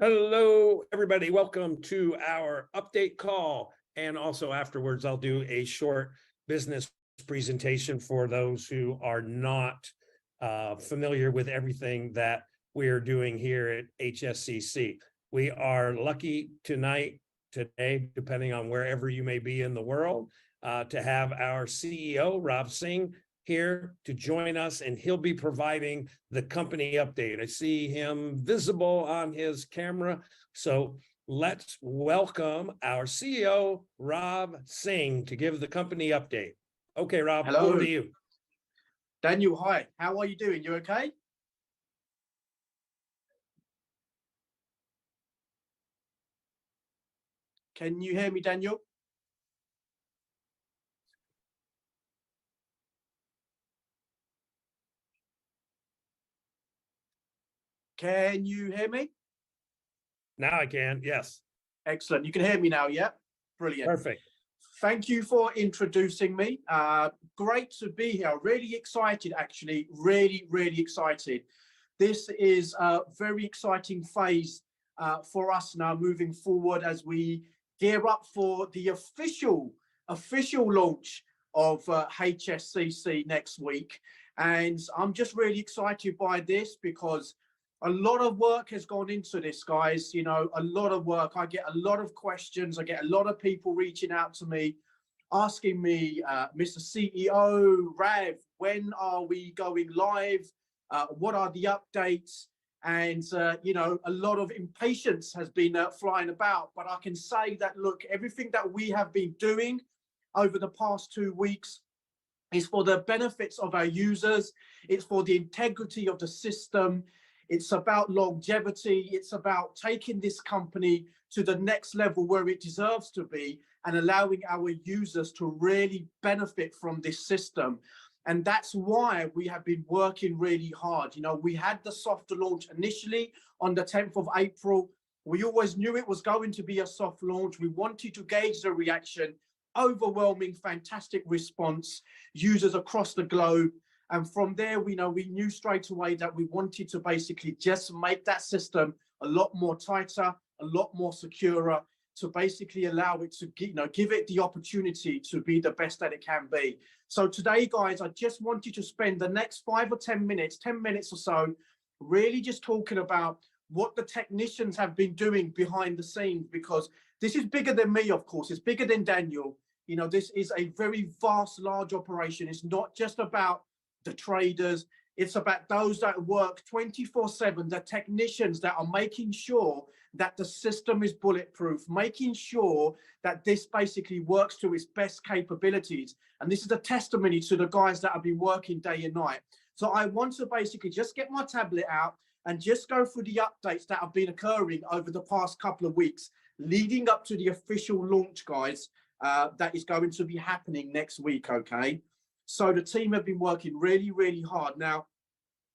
Hello, everybody. Welcome to our update call. And also afterwards, I'll do a short business presentation for those who are not familiar with everything that we're doing here at HSCC. We are lucky today, depending on wherever you may be in the world, to have our CEO, Rob Singh, here to join us, and he'll be providing the company update. I see him visible on his camera. So let's welcome our CEO, Rob Singh, to give the company update. Okay, Rob, hello. Over to you. Daniel, hi. How are you doing? You okay? Can you hear me, Daniel? Can you hear me? Now I can, yes. Excellent. You can hear me now, yeah? Brilliant. Perfect. Thank you for introducing me. Great to be here. Really excited, actually. Really excited. This is a very exciting phase for us now moving forward as we gear up for the official launch of HSCC next week. And I'm just really excited by this because a lot of work has gone into this, guys. You know, a lot of work. I get a lot of questions. I get a lot of people reaching out to me, asking me, Mr. CEO, Rav, when are we going live? What are the updates? And, you know, a lot of impatience has been flying about. But I can say that, look, everything that we have been doing over the past 2 weeks is for the benefits of our users. It's for the integrity of the system. It's about longevity. It's about taking this company to the next level where it deserves to be and allowing our users to really benefit from this system. And that's why we have been working really hard. You know, we had the soft launch initially on the 10th of April. We always knew it was going to be a soft launch. We wanted to gauge the reaction. Overwhelming, fantastic response, users across the globe. And from there, we knew straight away that we wanted to basically just make that system a lot more tighter, a lot more secure, to basically allow it to, give it the opportunity to be the best that it can be. So today, guys, I just want you to spend the next 5 or 10 minutes, 10 minutes or so, really just talking about what the technicians have been doing behind the scenes, because this is bigger than me, of course. It's bigger than Daniel. You know, this is a very vast, large operation. It's not just about the traders, it's about those that work 24/7, the technicians that are making sure that the system is bulletproof, making sure that this basically works to its best capabilities. And this is a testimony to the guys that have been working day and night. So I want to basically just get my tablet out and just go through the updates that have been occurring over the past couple of weeks, leading up to the official launch, guys, that is going to be happening next week, okay? So the team have been working really hard. Now,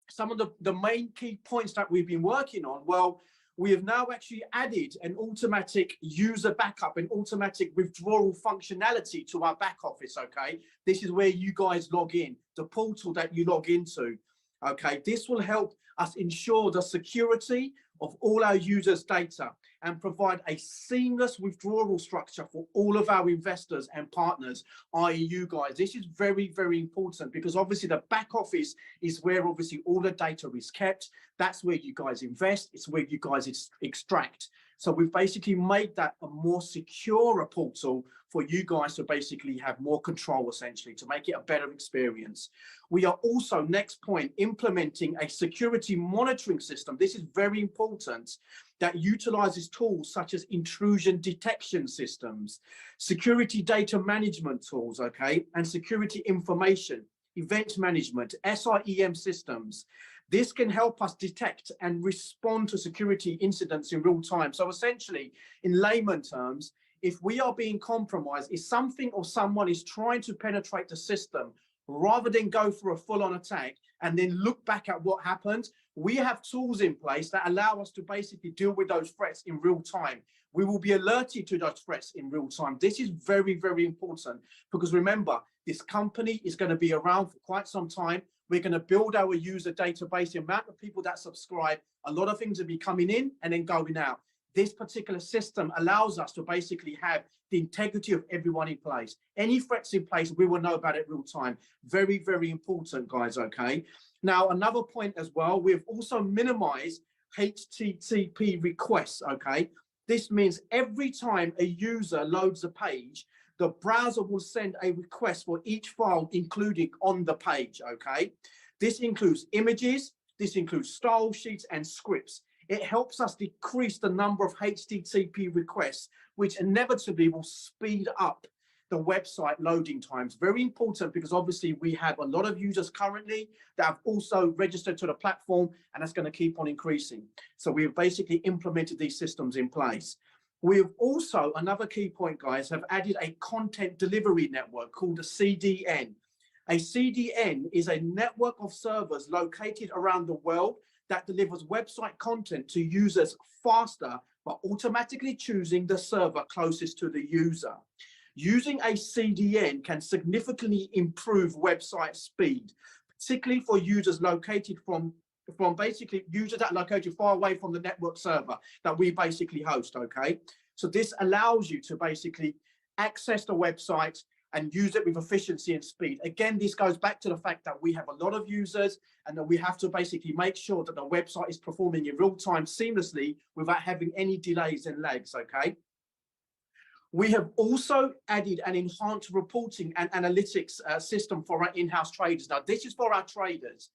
some of the main key points that we've been working on, well, we have now actually added an automatic user backup and automatic withdrawal functionality to our back office, okay? This is where you guys log in, the portal that you log into, okay? This will help us ensure the security of all our users' data and provide a seamless withdrawal structure for all of our investors and partners, i.e. you guys. This is very important because obviously the back office is where obviously all the data is kept. That's where you guys invest. It's where you guys extract. So we've basically made that a more secure portal for you guys to basically have more control, essentially, to make it a better experience. We are also, next point, implementing a security monitoring system. This is very important, that utilizes tools such as intrusion detection systems, security data management tools, okay, and security information, event management, SIEM systems. This can help us detect and respond to security incidents in real time. So essentially, in layman terms, if we are being compromised, if something or someone is trying to penetrate the system, rather than go for a full-on attack and then look back at what happened, we have tools in place that allow us to basically deal with those threats in real time. We will be alerted to those threats in real time. This is very important because remember, This company is going to be around for quite some time. We're going to build our user database, the amount of people that subscribe. A lot of things will be coming in and then going out. This particular system allows us to basically have the integrity of everyone in place. Any threats in place, we will know about it real time. Very, very important, guys, okay? Now, another point as well, we've also minimized HTTP requests, okay? This means every time a user loads a page, the browser will send a request for each file included on the page, okay? This includes images, this includes style sheets and scripts. It helps us decrease the number of HTTP requests, which inevitably will speed up the website loading times. Very important, because obviously we have a lot of users currently that have also registered to the platform, and that's going to keep on increasing. So we've basically implemented these systems in place. We've also, another key point, guys, have added a content delivery network called a CDN. A CDN is a network of servers located around the world that delivers website content to users faster by automatically choosing the server closest to the user. Using a CDN can significantly improve website speed, particularly for users located from basically users that are located far away from the network server that we basically host, okay? So this allows you to basically access the website and use it with efficiency and speed. Again, this goes back to the fact that we have a lot of users and that we have to basically make sure that the website is performing in real time seamlessly without having any delays and lags, okay? We have also added an enhanced reporting and analytics system for our in-house traders. Now, this is for our traders,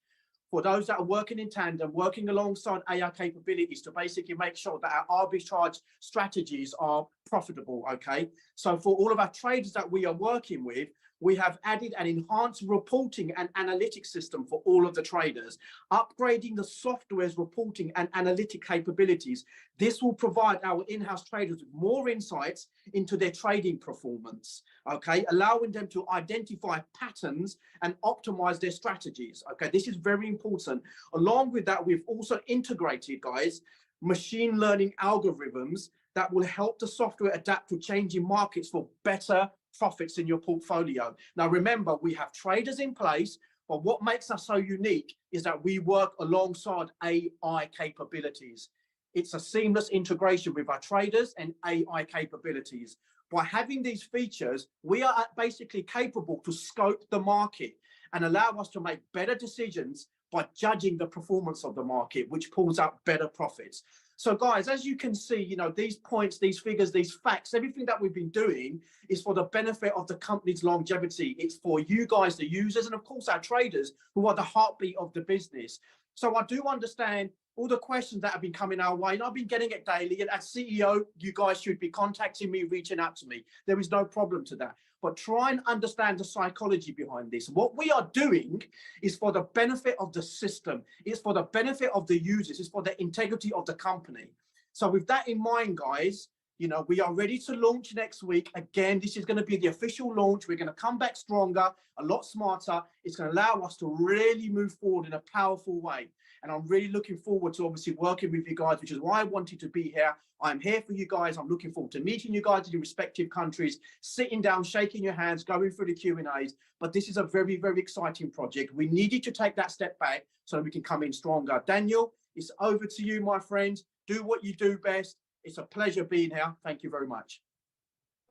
for those that are working in tandem, working alongside AI capabilities to basically make sure that our arbitrage strategies are profitable, okay? So for all of our traders that we are working with, we have added an enhanced reporting and analytics system for all of the traders, upgrading the software's reporting and analytic capabilities. This will provide our in-house traders with more insights into their trading performance, okay, allowing them to identify patterns and optimize their strategies, okay? This is very important. Along with that, we've also integrated, guys, machine learning algorithms that will help the software adapt to changing markets for better profits in your portfolio. Now, remember, we have traders in place, but what makes us so unique is that we work alongside AI capabilities. It's a seamless integration with our traders and AI capabilities. By having these features, we are basically capable to scope the market and allow us to make better decisions by judging the performance of the market, which pulls out better profits. So guys, as you can see, you know, these points, these figures, these facts, everything that we've been doing is for the benefit of the company's longevity. It's for you guys, the users, and of course our traders, who are the heartbeat of the business. So I do understand all the questions that have been coming our way, and I've been getting it daily. And as CEO, you guys should be contacting me, reaching out to me. There is no problem to that. But try and understand the psychology behind this. What we are doing is for the benefit of the system. It's for the benefit of the users. It's for the integrity of the company. So with that in mind, guys, you know, we are ready to launch next week. Again, this is going to be the official launch. We're going to come back stronger, a lot smarter. It's going to allow us to really move forward in a powerful way. And I'm really looking forward to obviously working with you guys, which is why I wanted to be here. I'm here for you guys. I'm looking forward to meeting you guys in your respective countries, sitting down, shaking your hands, going through the Q&As. But this is a very, very exciting project. We needed to take that step back so that we can come in stronger. Daniel, it's over to you, my friend. Do what you do best. It's a pleasure being here. Thank you very much.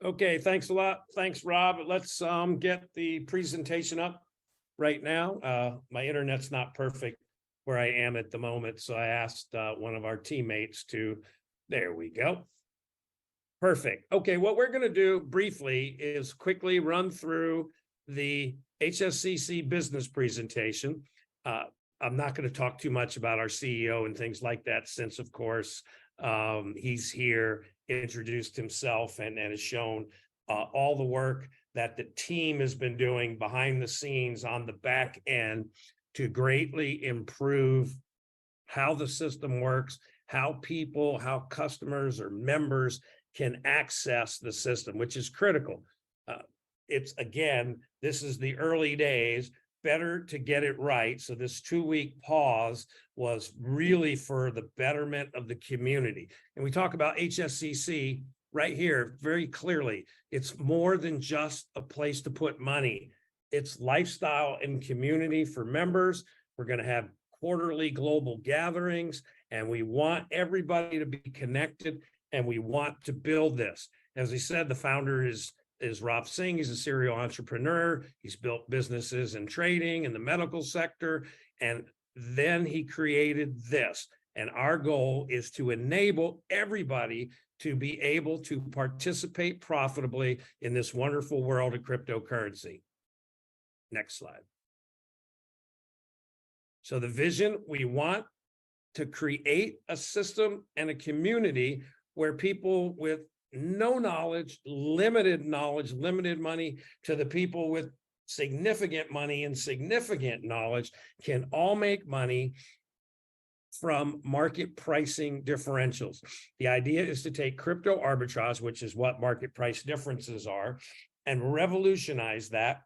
Okay, thanks a lot. Thanks, Rob. Let's get the presentation up right now. My internet's not perfect where I am at the moment, so I asked one of our teammates to, there we go. Perfect. Okay, what we're going to do briefly is quickly run through the HSCC business presentation. I'm not going to talk too much about our CEO and things like that, since, of course, he's here, introduced himself, and has shown all the work that the team has been doing behind the scenes on the back end to greatly improve how the system works, how people, how customers or members can access the system, which is critical. It's, again, this is the early days. Better to get it right. So this 2-week pause was really for the betterment of the community. And we talk about HSCC right here very clearly. It's more than just a place to put money. It's lifestyle and community for members. We're going to have quarterly global gatherings, and we want everybody to be connected, and we want to build this. As I said, the founder is Rob Singh. He's a serial entrepreneur. He's built businesses in trading in the medical sector, and then he created this. And our goal is to enable everybody to be able to participate profitably in this wonderful world of cryptocurrency. Next slide. So the vision, we want to create a system and a community where people with no knowledge, limited money, to the people with significant money and significant knowledge can all make money from market pricing differentials. The idea is to take crypto arbitrage, which is what market price differences are, and revolutionize that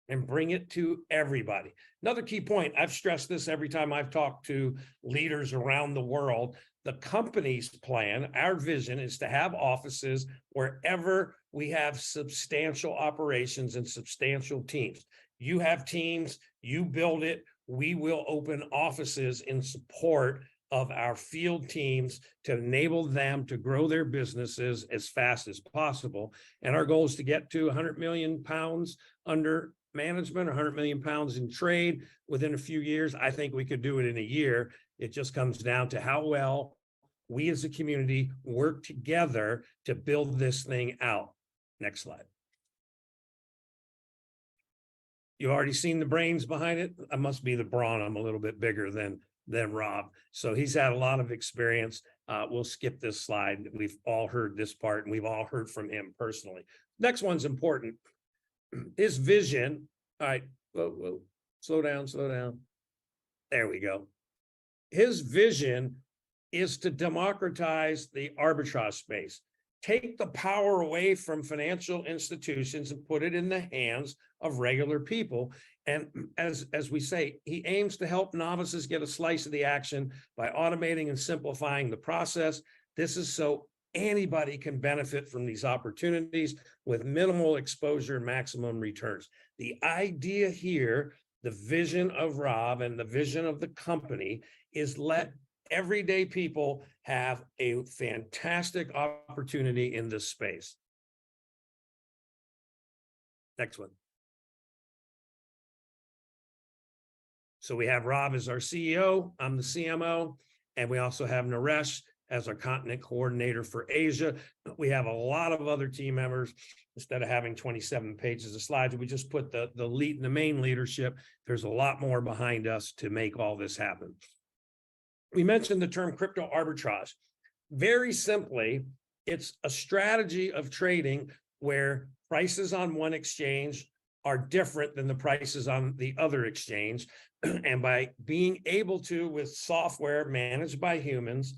and bring it to everybody. Another key point, I've stressed this every time I've talked to leaders around the world. The company's plan, our vision, is to have offices wherever we have substantial operations and substantial teams. You have teams, you build it, we will open offices in support of our field teams to enable them to grow their businesses as fast as possible. And our goal is to get to 100 million pounds under management, 100 million pounds in trade within a few years. I think we could do it in a year. It just comes down to how well we as a community work together to build this thing out. Next slide. You've already seen the brains behind it. I must be the brawn. I'm a little bit bigger than Rob. So he's had a lot of experience. We'll skip this slide. We've all heard this part, and we've all heard from him personally. Next one's important. His vision. All right, whoa, slow down. There we go. His vision is to democratize the arbitrage space. Take the power away from financial institutions and put it in the hands of regular people. And as we say, he aims to help novices get a slice of the action by automating and simplifying the process. This is so anybody can benefit from these opportunities with minimal exposure and maximum returns. The idea here, the vision of Rob and the vision of the company, is let everyday people have a fantastic opportunity in this space. Next one. So we have Rob as our CEO, I'm the CMO, and we also have Naresh as our continent coordinator for Asia. We have a lot of other team members. Instead of having 27 pages of slides, we just put the main leadership. There's a lot more behind us to make all this happen. We mentioned the term crypto arbitrage. Very simply, it's a strategy of trading where prices on one exchange are different than the prices on the other exchange. And by being able to, with software managed by humans,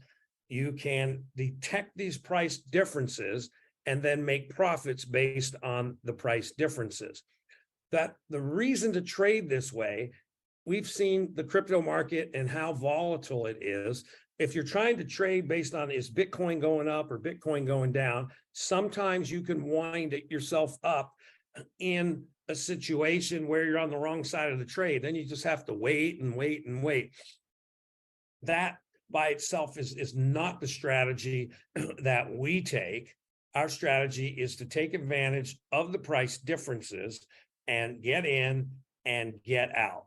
you can detect these price differences and then make profits based on the price differences. That the reason to trade this way, we've seen the crypto market and how volatile it is. If you're trying to trade based on is Bitcoin going up or Bitcoin going down, sometimes you can wind yourself up in a situation where you're on the wrong side of the trade. Then you just have to wait and wait and wait. That by itself is not the strategy that we take. Our strategy is to take advantage of the price differences and get in and get out.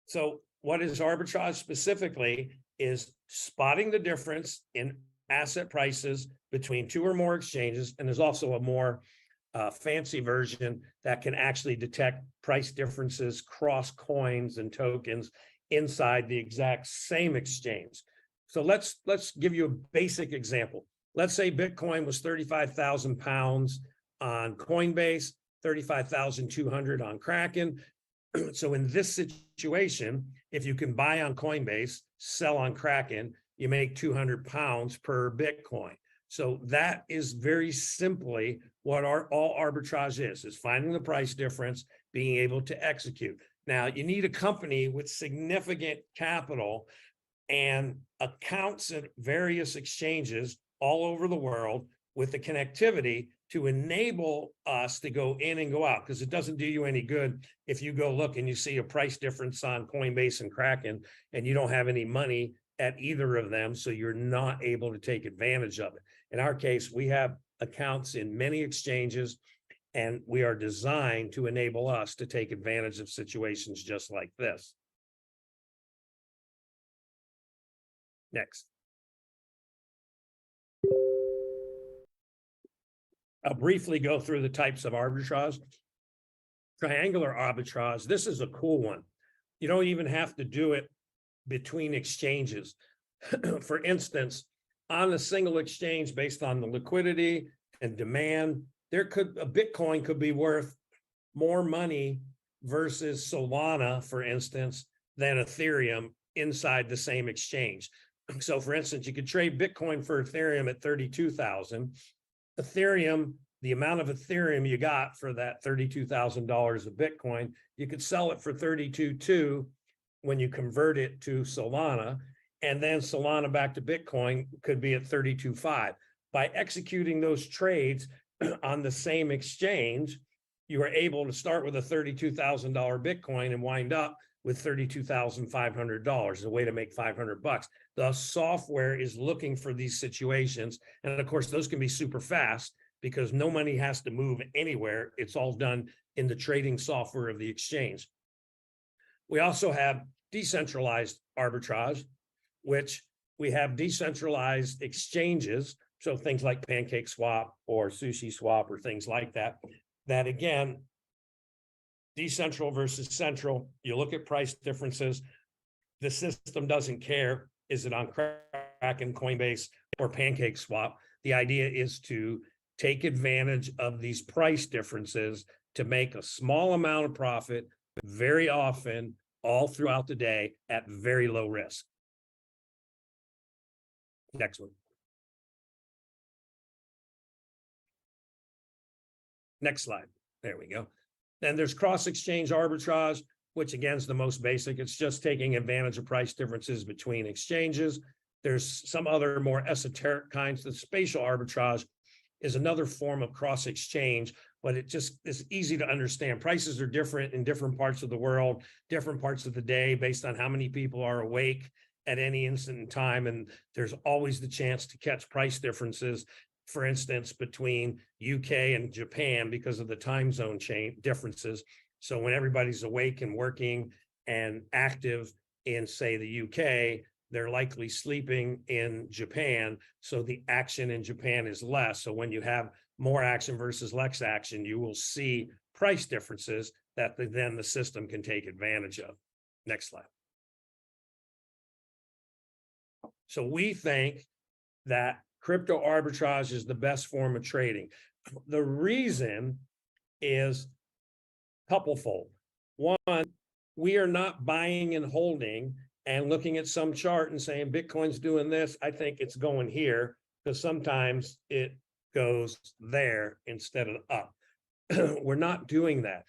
So what is arbitrage specifically is spotting the difference in asset prices between two or more exchanges. And there's also a more fancy version that can actually detect price differences cross coins and tokens inside the exact same exchange. So let's give you a basic example. Let's say Bitcoin was 35,000 pounds on Coinbase, 35,200 on Kraken. So in this situation, if you can buy on Coinbase, sell on Kraken, you make 200 pounds per Bitcoin. So that is very simply what all arbitrage is finding the price difference, being able to execute. Now, you need a company with significant capital and accounts at various exchanges all over the world with the connectivity to enable us to go in and go out, because it doesn't do you any good if you go look and you see a price difference on Coinbase and Kraken and you don't have any money at either of them, so you're not able to take advantage of it. In our case, we have accounts in many exchanges, and we are designed to enable us to take advantage of situations just like this. Next. I'll briefly go through the types of arbitrage. Triangular arbitrage, this is a cool one. You don't even have to do it between exchanges. For instance, on a single exchange based on the liquidity and demand, a Bitcoin could be worth more money versus Solana, for instance, than Ethereum inside the same exchange. So for instance, you could trade Bitcoin for Ethereum at 32,000. Ethereum, the amount of Ethereum you got for that $32,000 of Bitcoin, you could sell it for 32.2 when you convert it to Solana, and then Solana back to Bitcoin could be at 32.5. By executing those trades on the same exchange, you are able to start with a $32,000 Bitcoin and wind up with $32,500, a way to make $500. The software is looking for these situations. And of course, those can be super fast because no money has to move anywhere. It's all done in the trading software of the exchange. We also have decentralized arbitrage, which we have decentralized exchanges. So things like Pancake Swap or Sushi Swap or things like that, that again, decentral versus central, you look at price differences. The system doesn't care, is it on Kraken, Coinbase, or Pancake Swap? The idea is to take advantage of these price differences to make a small amount of profit very often, all throughout the day at very low risk. Next one. Next slide. There we go. Then there's cross-exchange arbitrage, which again is the most basic. It's just taking advantage of price differences between exchanges. There's some other more esoteric kinds. The spatial arbitrage is another form of cross-exchange, but it just is easy to understand. Prices are different in different parts of the world, different parts of the day, based on how many people are awake at any instant in time. And there's always the chance to catch price differences, for instance, between UK and Japan because of the time zone differences. So when everybody's awake and working and active in, say, the UK, they're likely sleeping in Japan. So the action in Japan is less. So when you have more action versus less action, you will see price differences that then the system can take advantage of. Next slide. So we think that crypto arbitrage is the best form of trading. The reason is couplefold. One, we are not buying and holding and looking at some chart and saying Bitcoin's doing this, I think it's going here, because sometimes it goes there instead of up. We're not doing that.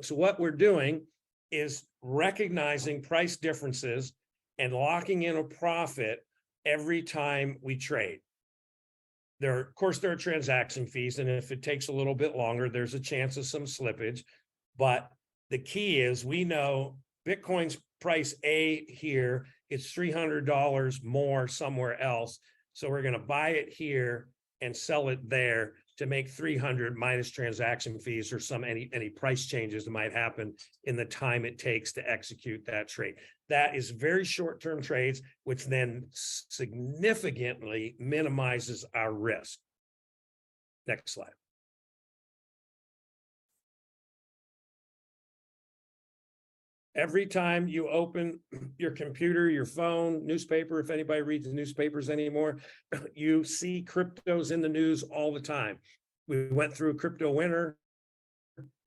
So what we're doing is recognizing price differences and locking in a profit every time we trade. Of course, there are transaction fees, and if it takes a little bit longer, there's a chance of some slippage. But the key is we know Bitcoin's price A here, it's $300 more somewhere else. So we're going to buy it here and sell it there to make 300 minus transaction fees or any price changes that might happen in the time it takes to execute that trade. That is very short-term trades, which then significantly minimizes our risk. Next slide. Every time you open your computer, your phone, newspaper, if anybody reads the newspapers anymore, you see cryptos in the news all the time. We went through a crypto winter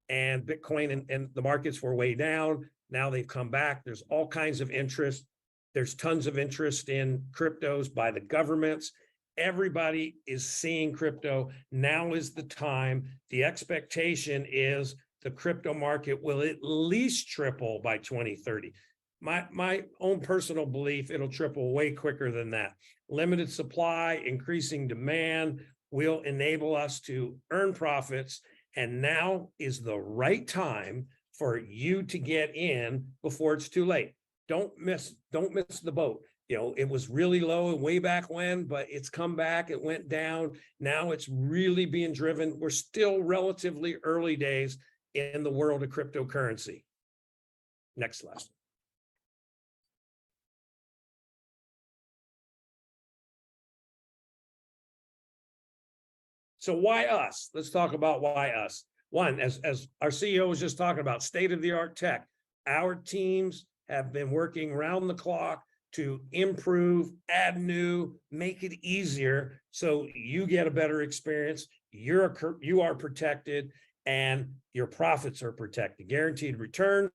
and Bitcoin and the markets were way down. Now they've come back. There's all kinds of interest. There's tons of interest in cryptos by the governments. Everybody is seeing crypto. Now is the time. The expectation is the crypto market will at least triple by 2030. My own personal belief, it'll triple way quicker than that. Limited supply, increasing demand, will enable us to earn profits. And now is the right time for you to get in before it's too late. Don't miss the boat. You know, it was really low way back when, but it's come back, it went down. Now it's really being driven. We're still relatively early days in the world of cryptocurrency. Next slide. So why us? Let's talk about why us. One, as our CEO was just talking about, state-of-the-art tech. Our teams have been working around the clock to improve, add new, make it easier so you get a better experience. You are protected and your profits are protected. Guaranteed return.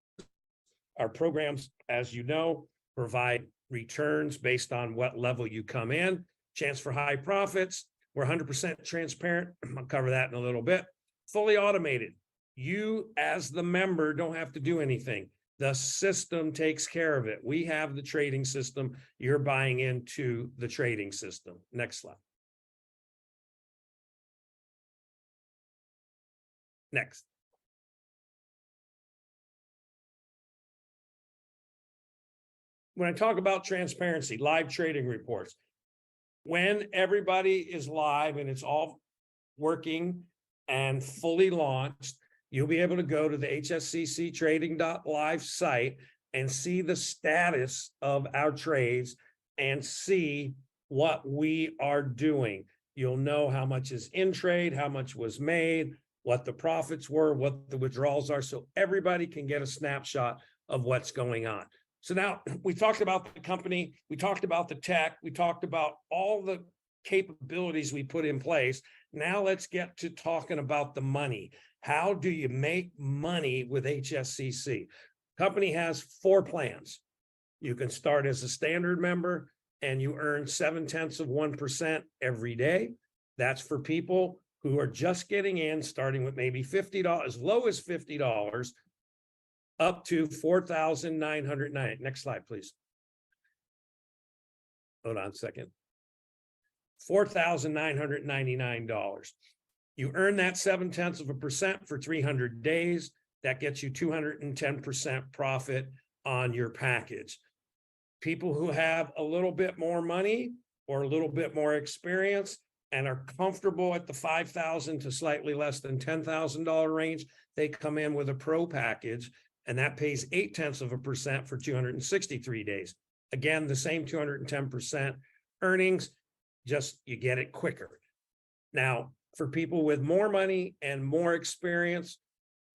Our programs, as you know, provide returns based on what level you come in. Chance for high profits. We're 100% transparent. I'll cover that in a little bit. Fully automated. You as the member don't have to do anything. The system takes care of it. We have the trading system. You're buying into the trading system. Next slide. Next. When I talk about transparency, live trading reports, when everybody is live and it's all working and fully launched, you'll be able to go to the HSCC trading.live site and see the status of our trades and see what we are doing. You'll know how much is in trade, how much was made, what the profits were, what the withdrawals are, so everybody can get a snapshot of what's going on. So now we talked about the company, we talked about the tech, we talked about all the capabilities we put in place. Now let's get to talking about the money. How do you make money with HSCC? Company has 4 plans. You can start as a standard member and you earn 0.7% every day. That's for people who are just getting in, starting with maybe $50, as low as $50, up to $4,990. Next slide, please. Hold on a second. $4,999. You earn that 0.7% for 300 days. That gets you 210% profit on your package. People who have a little bit more money or a little bit more experience and are comfortable at the $5,000 to slightly less than $10,000 range, they come in with a pro package, and that pays 0.8% for 263 days. Again, the same 210% earnings, just you get it quicker. Now, for people with more money and more experience,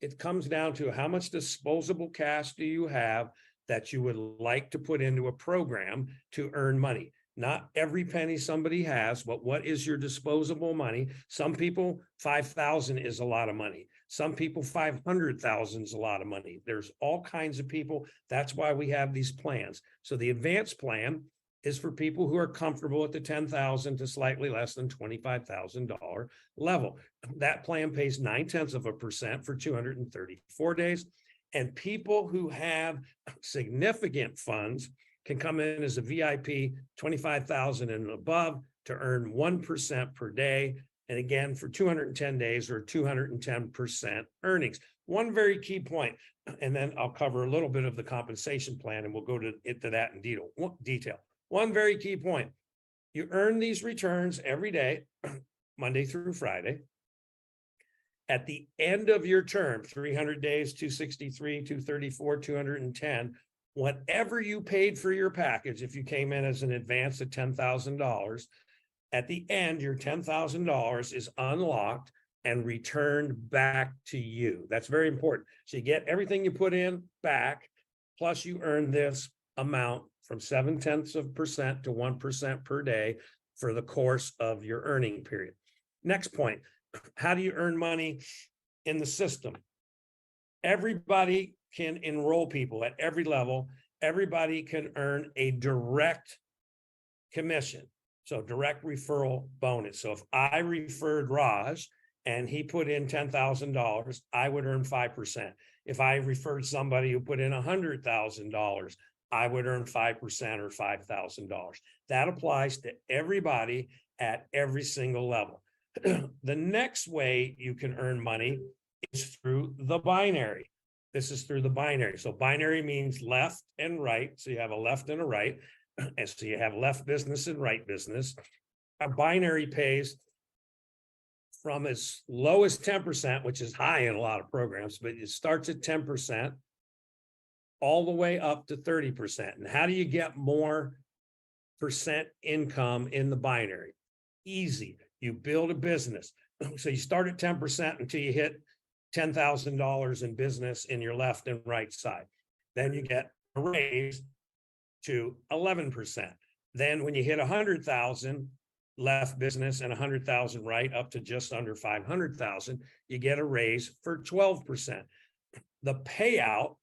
it comes down to how much disposable cash do you have that you would like to put into a program to earn money. Not every penny somebody has, but what is your disposable money? Some people, 5,000 is a lot of money. Some people, 500,000 is a lot of money. There's all kinds of people. That's why we have these plans. So the advanced plan is for people who are comfortable at the $10,000 to slightly less than $25,000 level. That plan pays 0.9% for 234 days. And people who have significant funds can come in as a VIP, 25,000 and above, to earn 1% per day. And again, for 210 days or 210% earnings. One very key point, and then I'll cover a little bit of the compensation plan and we'll go into that in detail. One very key point, you earn these returns every day, Monday through Friday. At the end of your term, 300 days, 263, 234, 210, whatever you paid for your package, if you came in as an advance at $10,000, at the end, your $10,000 is unlocked and returned back to you. That's very important. So you get everything you put in back, plus you earn this amount from 0.7% to 1% per day for the course of your earning period. Next point, how do you earn money in the system? Everybody can enroll people at every level. Everybody can earn a direct commission. So direct referral bonus. So if I referred Raj and he put in $10,000, I would earn 5%. If I referred somebody who put in $100,000, I would earn 5% or $5,000. That applies to everybody at every single level. The next way you can earn money is through the binary. This is through the binary. So binary means left and right. So you have a left and a right. And so you have left business and right business. A binary pays from as low as 10%, which is high in a lot of programs, but it starts at 10%, all the way up to 30%. And how do you get more percent income in the binary? Easy. You build a business. So you start at 10% until you hit $10,000 in business in your left and right side. Then you get a raise to 11%. Then when you hit 100,000 left business and 100,000 right, up to just under 500,000, you get a raise for 12%. The payout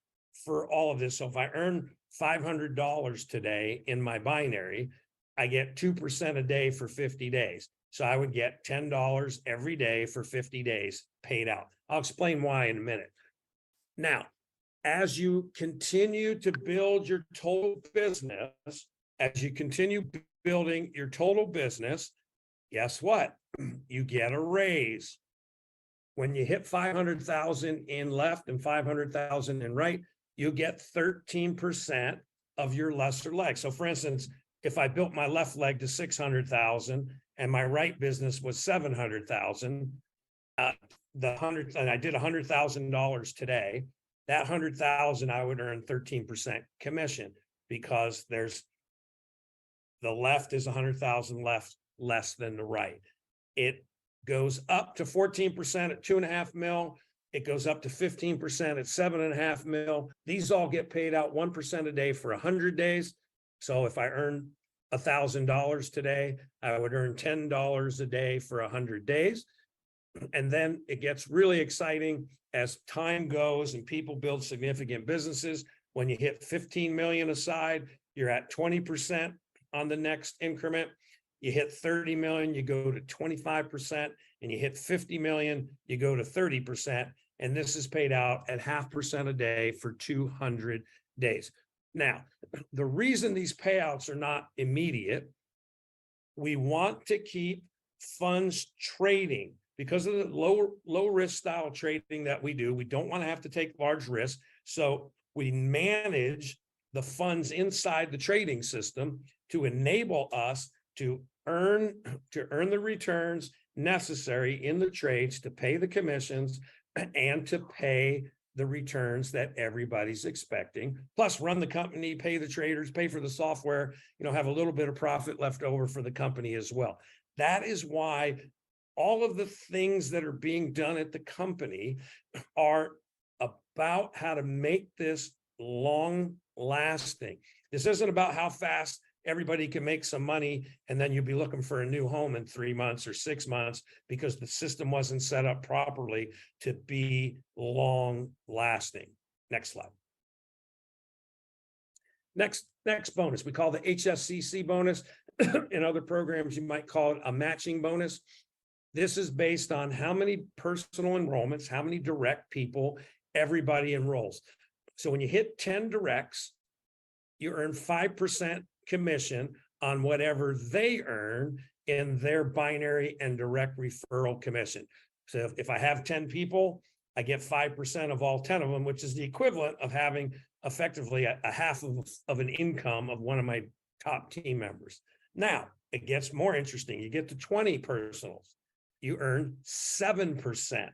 for all of this, so if I earn $500 today in my binary, I get 2% a day for 50 days. So I would get $10 every day for 50 days paid out. I'll explain why in a minute. Now, as you continue to build your total business, as you continue building your total business, guess what? You get a raise. When you hit 500,000 in left and 500,000 in right, you get 13% of your lesser leg. So for instance, if I built my left leg to 600,000 and my right business was 700,000, and I did $100,000 today, that 100,000 I would earn 13% commission, because there's the left is 100,000 less than the right. It goes up to 14% at 2.5 mil. It goes up to 15% at 7.5 mil. These all get paid out 1% a day for 100 days. So if I earn $1,000 today, I would earn $10 a day for 100 days. And then it gets really exciting as time goes and people build significant businesses. When you hit 15 million aside, you're at 20% on the next increment. You hit 30 million, you go to 25%, and you hit 50 million, you go to 30%. And this is paid out at 0.5% a day for 200 days. Now, the reason these payouts are not immediate, we want to keep funds trading because of the low risk style trading that we do. We don't want to have to take large risks. So we manage the funds inside the trading system to enable us to earn the returns necessary in the trades to pay the commissions and to pay the returns that everybody's expecting, plus run the company, pay the traders, pay for the software, have a little bit of profit left over for the company as well. That is why all of the things that are being done at the company are about how to make this long lasting. This isn't about how fast everybody can make some money and then you'll be looking for a new home in 3 months or 6 months because the system wasn't set up properly to be long lasting. Next slide. Next bonus, we call the HSCC bonus. In other programs, you might call it a matching bonus. This is based on how many personal enrollments, how many direct people everybody enrolls. So when you hit 10 directs, you earn 5% commission on whatever they earn in their binary and direct referral commission. So if I have 10 people, I get 5% of all 10 of them, which is the equivalent of having effectively a half of an income of one of my top team members. Now, it gets more interesting. You get to 20 personals, you earn 7%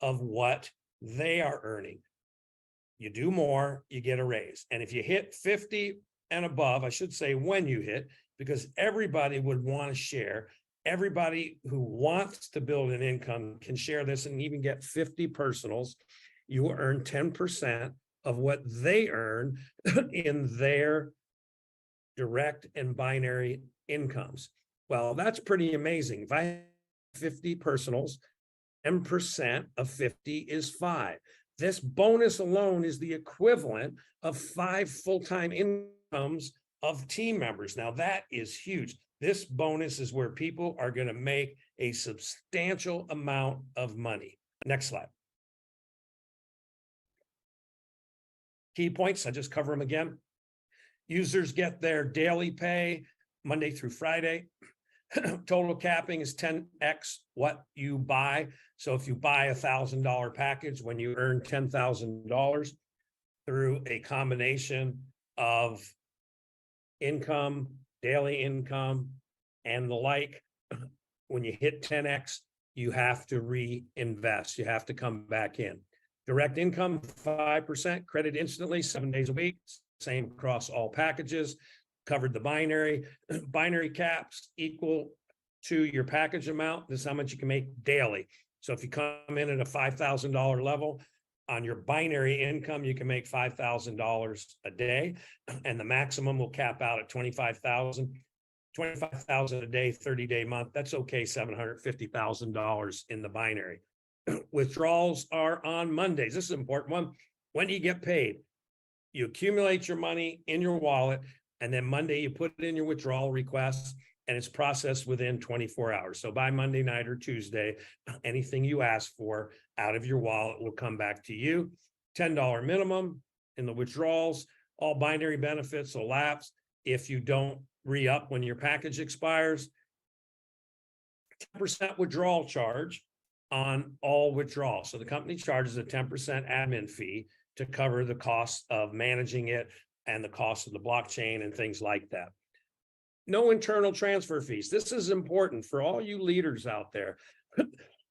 of what they are earning. You do more, you get a raise. And if you hit 50 and above, I should say when you hit, because everybody would want to share. Everybody who wants to build an income can share this and even get 50 personals. You will earn 10% of what they earn in their direct and binary incomes. Well, that's pretty amazing. If I have 50 personals, 10% of 50 is 5. This bonus alone is the equivalent of 5 full-time incomes of team members. Now that is huge. This bonus is where people are going to make a substantial amount of money. Next slide. Key points, I just cover them again. Users get their daily pay Monday through Friday. Total capping is 10x what you buy. So if you buy $1,000 package, when you earn $10,000 through a combination of income, daily income, and the like, when you hit 10x, you have to reinvest. You have to come back in. Direct income, 5%, credit instantly, 7 days a week, same across all packages. Covered the binary. Binary caps equal to your package amount. This is how much you can make daily. So if you come in at a $5,000 level, on your binary income, you can make $5,000 a day, and the maximum will cap out at 25,000. 25,000 a day, 30-day month. That's okay, $750,000 in the binary. Withdrawals are on Mondays. This is an important one. When do you get paid? You accumulate your money in your wallet, and then Monday you put it in your withdrawal request, and it's processed within 24 hours. So by Monday night or Tuesday, anything you ask for out of your wallet will come back to you. $10 minimum in the withdrawals. All binary benefits will lapse if you don't re-up when your package expires. 10% withdrawal charge on all withdrawals. So the company charges a 10% admin fee to cover the cost of managing it and the cost of the blockchain and things like that. No internal transfer fees. This is important for all you leaders out there.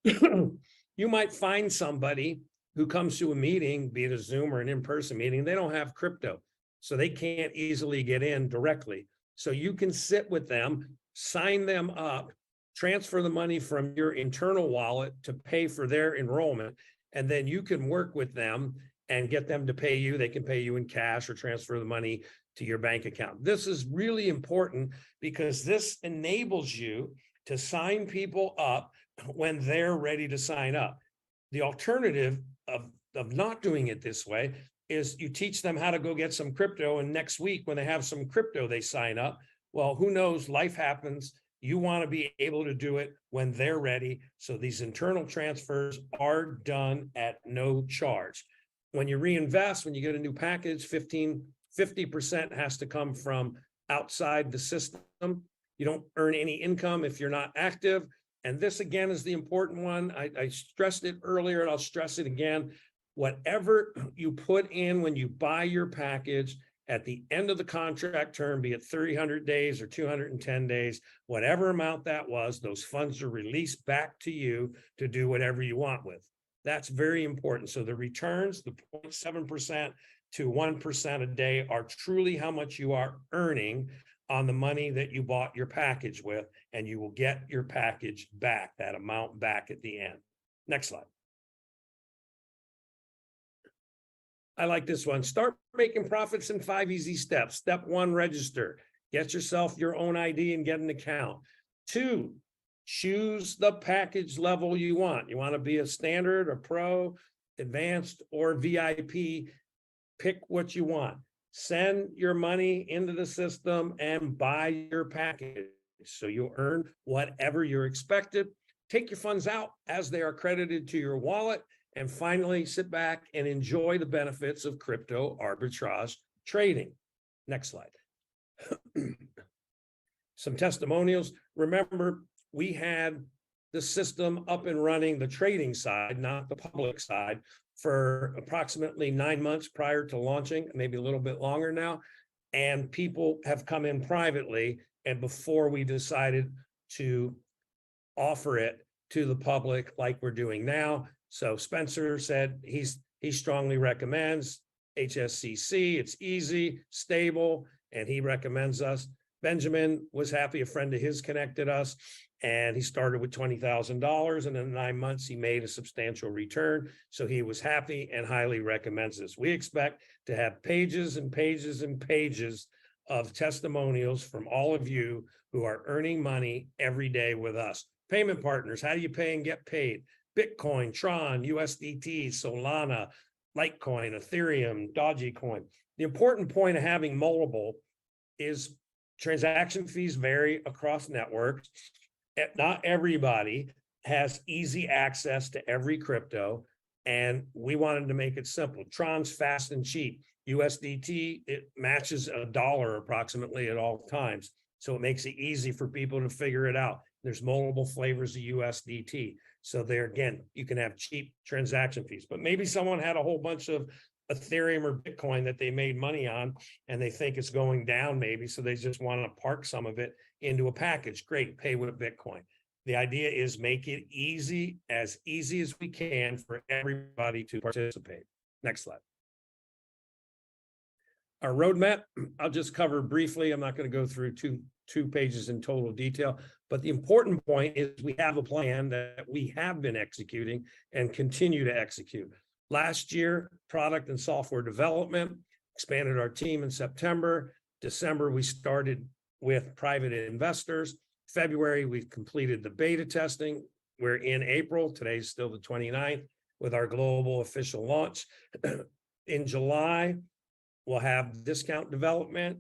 You might find somebody who comes to a meeting, be it a Zoom or an in-person meeting, they don't have crypto, so they can't easily get in directly. So you can sit with them, sign them up, transfer the money from your internal wallet to pay for their enrollment, and then you can work with them and get them to pay you. They can pay you in cash or transfer the money to your bank account. This is really important because this enables you to sign people up when they're ready to sign up. The alternative of not doing it this way is you teach them how to go get some crypto, and next week when they have some crypto, they sign up. Well, who knows? Life happens. You want to be able to do it when they're ready. So these internal transfers are done at no charge. When you reinvest, when you get a new package, 50% has to come from outside the system. You don't earn any income if you're not active. And this, again, is the important one. I stressed it earlier, and I'll stress it again. Whatever you put in when you buy your package at the end of the contract term, be it 300 days or 210 days, whatever amount that was, those funds are released back to you to do whatever you want with. That's very important. So the returns, the 0.7% to 1% a day, are truly how much you are earning on the money that you bought your package with, and you will get your package back, that amount back at the end. Next slide. I like this one. Start making profits in 5 easy steps. Step 1, register. Get yourself your own ID and get an account. 2, choose the package level you want. You want to be a standard, a pro, advanced, or VIP. Pick what you want. Send your money into the system and buy your package so you'll earn whatever you're expected. Take your funds out as they are credited to your wallet. And finally, sit back and enjoy the benefits of crypto arbitrage trading. Next slide. Some testimonials. Remember, we had the system up and running, the trading side, not the public side, for approximately 9 months prior to launching, maybe a little bit longer now. And people have come in privately, and before we decided to offer it to the public like we're doing now. So Spencer said he strongly recommends HSCC. It's easy, stable, and he recommends us. Benjamin was happy. A friend of his connected us, and he started with $20,000, and in 9 months, he made a substantial return. So he was happy and highly recommends this. We expect to have pages and pages and pages of testimonials from all of you who are earning money every day with us. Payment partners, how do you pay and get paid? Bitcoin, Tron, USDT, Solana, Litecoin, Ethereum, Dogecoin. The important point of having multiple is transaction fees vary across networks. Not everybody has easy access to every crypto, and we wanted to make it simple. Tron's fast and cheap. USDT, it matches $1 approximately at all times. So it makes it easy for people to figure it out. There's multiple flavors of USDT. So there again, you can have cheap transaction fees, but maybe someone had a whole bunch of Ethereum or Bitcoin that they made money on and they think it's going down maybe. So they just want to park some of it into a package. Great, pay with Bitcoin. The idea is make it easy as we can for everybody to participate. Next slide. Our roadmap, I'll just cover briefly. I'm not going to go through two pages in total detail, but the important point is we have a plan that we have been executing and continue to execute. Last year, product and software development, expanded our team in September. December, we started with private investors. February, we've completed the beta testing. We're in April, today's still the 29th, with our global official launch. In July, we'll have discount development,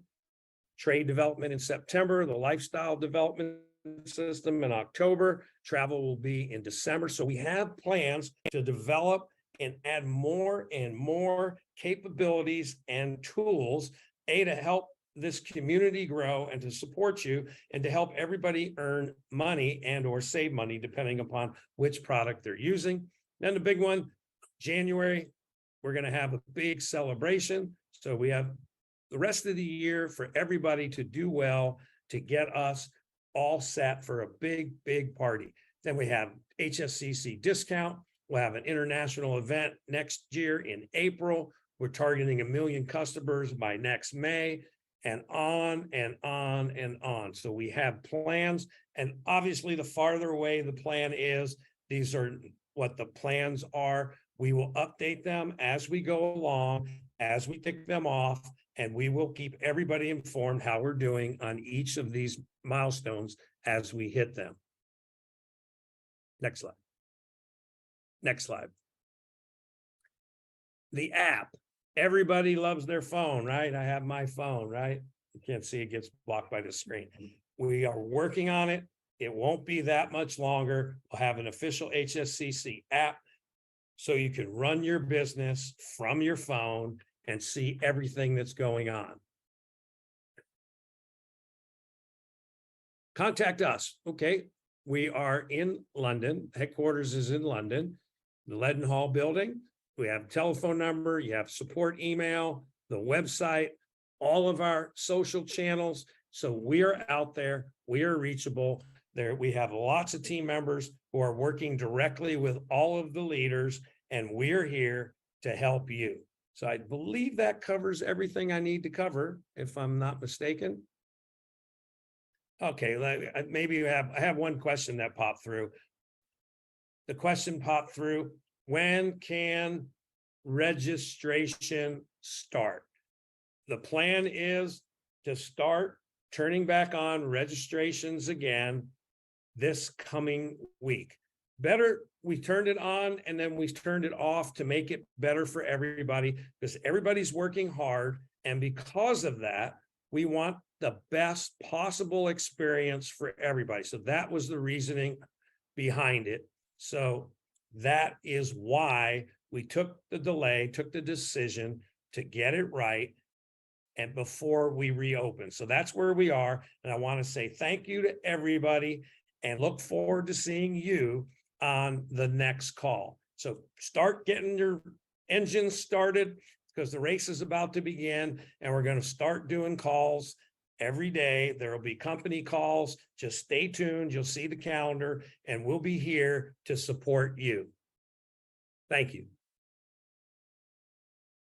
trade development in September, the lifestyle development system in October, travel will be in December. So we have plans to develop and add more and more capabilities and tools, to help this community grow and to support you and to help everybody earn money and or save money, depending upon which product they're using. Then the big one, January, we're going to have a big celebration. So we have the rest of the year for everybody to do well, to get us all set for a big, big party. Then we have HSCC discount. We'll have an international event next year in April. We're targeting 1 million customers by next May, and on and on and on. So we have plans, and obviously the farther away the plan is, these are what the plans are. We will update them as we go along, as we tick them off, and we will keep everybody informed how we're doing on each of these milestones as we hit them. Next slide. Next slide. The app. Everybody loves their phone, right? I have my phone, right? You can't see, it gets blocked by the screen. We are working on it. It won't be that much longer. We'll have an official HSCC app so you can run your business from your phone and see everything that's going on. Contact us. Okay. We are in London. Headquarters is in London, the Leadenhall building. We have a telephone number, you have support email, the website, all of our social channels. So we are out there, we are reachable. There, we have lots of team members who are working directly with all of the leaders, and we're here to help you. So I believe that covers everything I need to cover, if I'm not mistaken. Okay, maybe I have one question that popped through. The question popped through: when can registration start? The plan is to start turning back on registrations again this coming week. Better, we turned it on and then we turned it off to make it better for everybody, because everybody's working hard. And because of that, we want the best possible experience for everybody. So that was the reasoning behind it. So that is why we took the delay, took the decision to get it right, and before we reopen. So that's where we are. And I want to say thank you to everybody and look forward to seeing you on the next call. So start getting your engines started, because the race is about to begin, and we're going to start doing calls every day. There will be company calls. Just stay tuned. You'll see the calendar, and we'll be here to support you. Thank you.